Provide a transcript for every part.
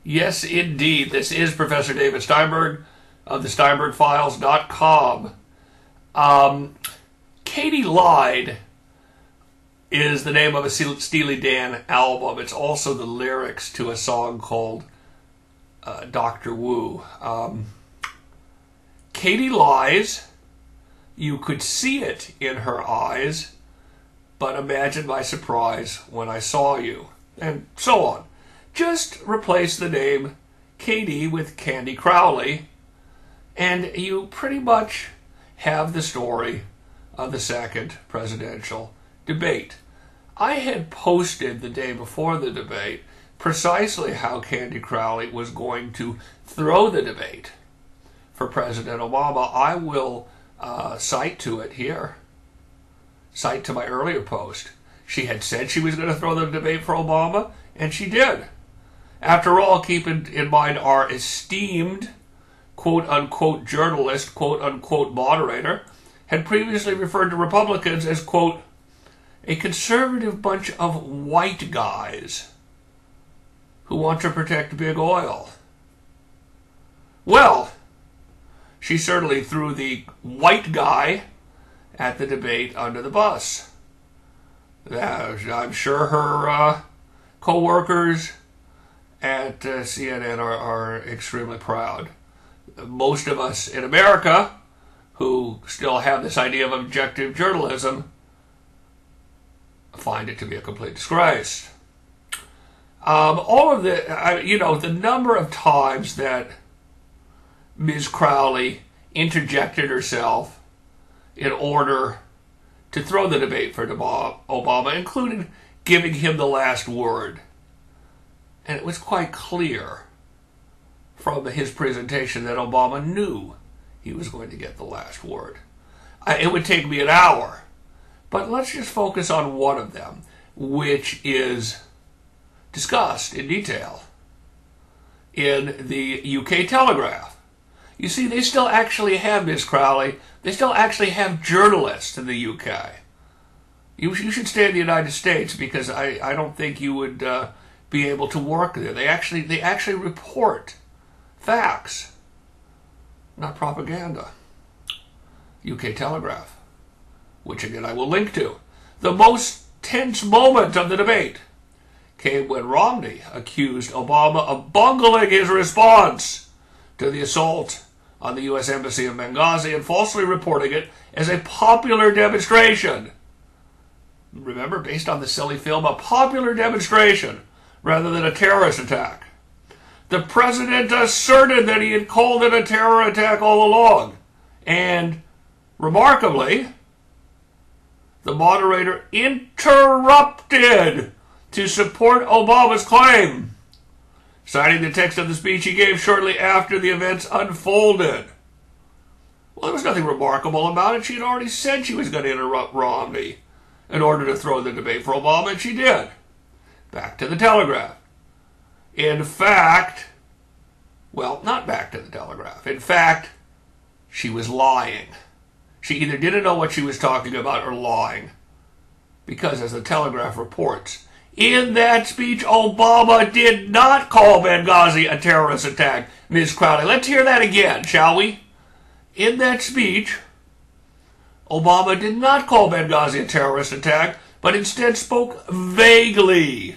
Yes, indeed. This is Professor David Steinberg of the SteinbergFiles.com. Katie Lied is the name of a Steely Dan album. It's also the lyrics to a song called Dr. Wu. Katie lies. You could see it in her eyes, but imagine my surprise when I saw you, and so on. Just replace the name Katie with Candy Crowley, and you pretty much have the story of the second presidential debate. I had posted the day before the debate precisely how Candy Crowley was going to throw the debate for President Obama. I will cite to it here. Cite to my earlier post. She had said she was going to throw the debate for Obama, and she did. After all, keep in mind our esteemed quote-unquote journalist, quote-unquote moderator, had previously referred to Republicans as, quote, a conservative bunch of white guys who want to protect big oil. Well, she certainly threw the white guy at the debate under the bus. I'm sure her co-workers at CNN are extremely proud. Most of us in America who still have this idea of objective journalism find it to be a complete disgrace. All of the, the number of times that Ms. Crowley interjected herself in order to throw the debate for Obama, including giving him the last word. And it was quite clear from his presentation that Obama knew he was going to get the last word. It would take me an hour, but let's just focus on one of them, which is discussed in detail in the UK Telegraph. You see, they still actually have Ms. Crowley. They still actually have journalists in the UK. You should stay in the United States, because I don't think you would be able to work there. They actually report facts, not propaganda. UK Telegraph, which again I will link to. The most tense moment of the debate came when Romney accused Obama of bungling his response to the assault on the U.S. Embassy in Benghazi and falsely reporting it as a popular demonstration. Remember, based on the silly film, a popular demonstration rather than a terrorist attack. The president asserted that he had called it a terror attack all along. And, remarkably, the moderator interrupted to support Obama's claim, citing the text of the speech he gave shortly after the events unfolded. Well, there was nothing remarkable about it. She had already said she was going to interrupt Romney in order to throw the debate for Obama, and she did. Back to the Telegraph. In fact, well, not back to the Telegraph. In fact, she was lying. She either didn't know what she was talking about or lying. Because, as the Telegraph reports, in that speech, Obama did not call Benghazi a terrorist attack, Ms. Crowley. Let's hear that again, shall we? In that speech, Obama did not call Benghazi a terrorist attack, but instead spoke vaguely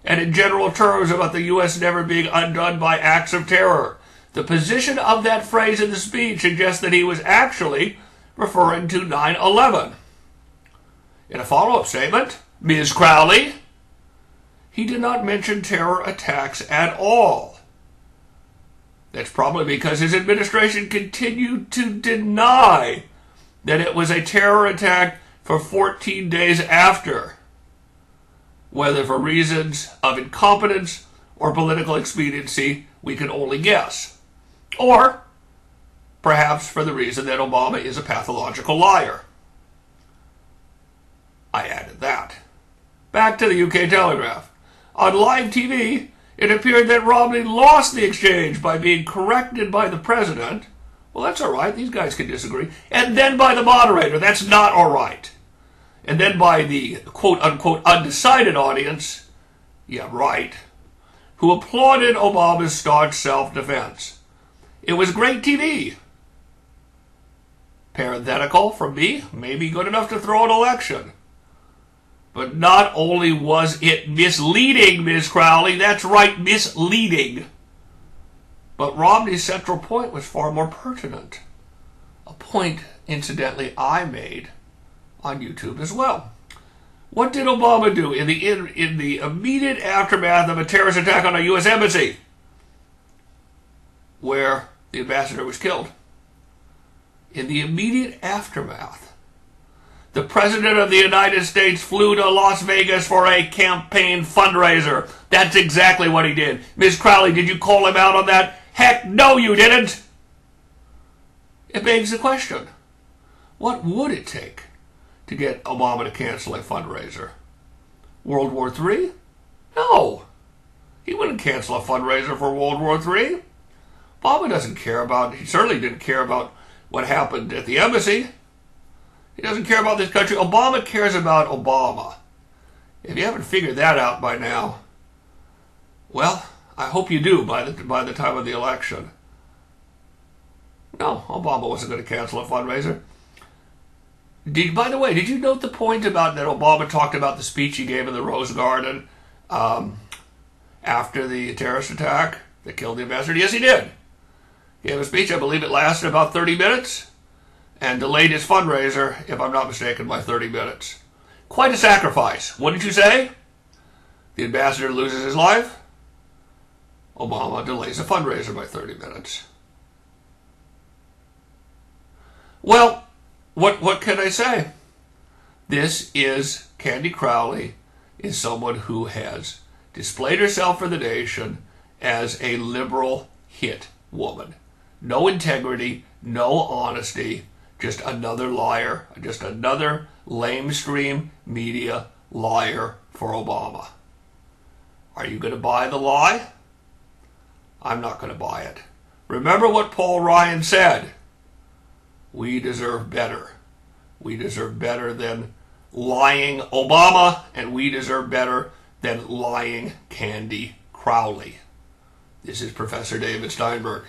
and in general terms about the U.S. never being undone by acts of terror. The position of that phrase in the speech suggests that he was actually referring to 9/11. In a follow-up statement, Ms. Crowley, he did not mention terror attacks at all. That's probably because his administration continued to deny that it was a terror attack for 14 days after, whether for reasons of incompetence or political expediency, we can only guess. Or perhaps for the reason that Obama is a pathological liar. I added that. Back to the UK Telegraph. On live TV, it appeared that Romney lost the exchange by being corrected by the president. Well, that's all right. These guys can disagree. And then by the moderator. That's not all right. And then by the quote-unquote undecided audience. Yeah, right. who applauded Obama's staunch self-defense. It was great TV. Parenthetical from me, maybe good enough to throw an election. But not only was it misleading, Ms. Crowley, that's right, misleading. But Romney's central point was far more pertinent. A point, incidentally, I made on YouTube as well. What did Obama do in the immediate aftermath of a terrorist attack on a U.S. embassy where the ambassador was killed? In the immediate aftermath, the President of the United States flew to Las Vegas for a campaign fundraiser. That's exactly what he did. Ms. Crowley, did you call him out on that? Heck no, you didn't! It begs the question, what would it take to get Obama to cancel a fundraiser? World War III? No. He wouldn't cancel a fundraiser for World War III. Obama doesn't care about, he certainly didn't care about what happened at the embassy. He doesn't care about this country. Obama cares about Obama. If you haven't figured that out by now, well, I hope you do by the time of the election. No, Obama wasn't going to cancel a fundraiser. By the way, did you note the point about that Obama talked about the speech he gave in the Rose Garden after the terrorist attack that killed the ambassador? Yes, he did. He gave a speech, I believe it lasted about 30 minutes, and delayed his fundraiser, if I'm not mistaken, by 30 minutes. Quite a sacrifice, wouldn't you say? The ambassador loses his life. Obama delays a fundraiser by 30 minutes. Well, what can I say? This is Candy Crowley, is someone who has displayed herself for the nation as a liberal hit woman. No integrity, no honesty, just another liar, just another lamestream media liar for Obama. Are you going to buy the lie? I'm not going to buy it. Remember what Paul Ryan said. We deserve better. We deserve better than lying Obama, and we deserve better than lying Candy Crowley. This is Professor David Steinberg.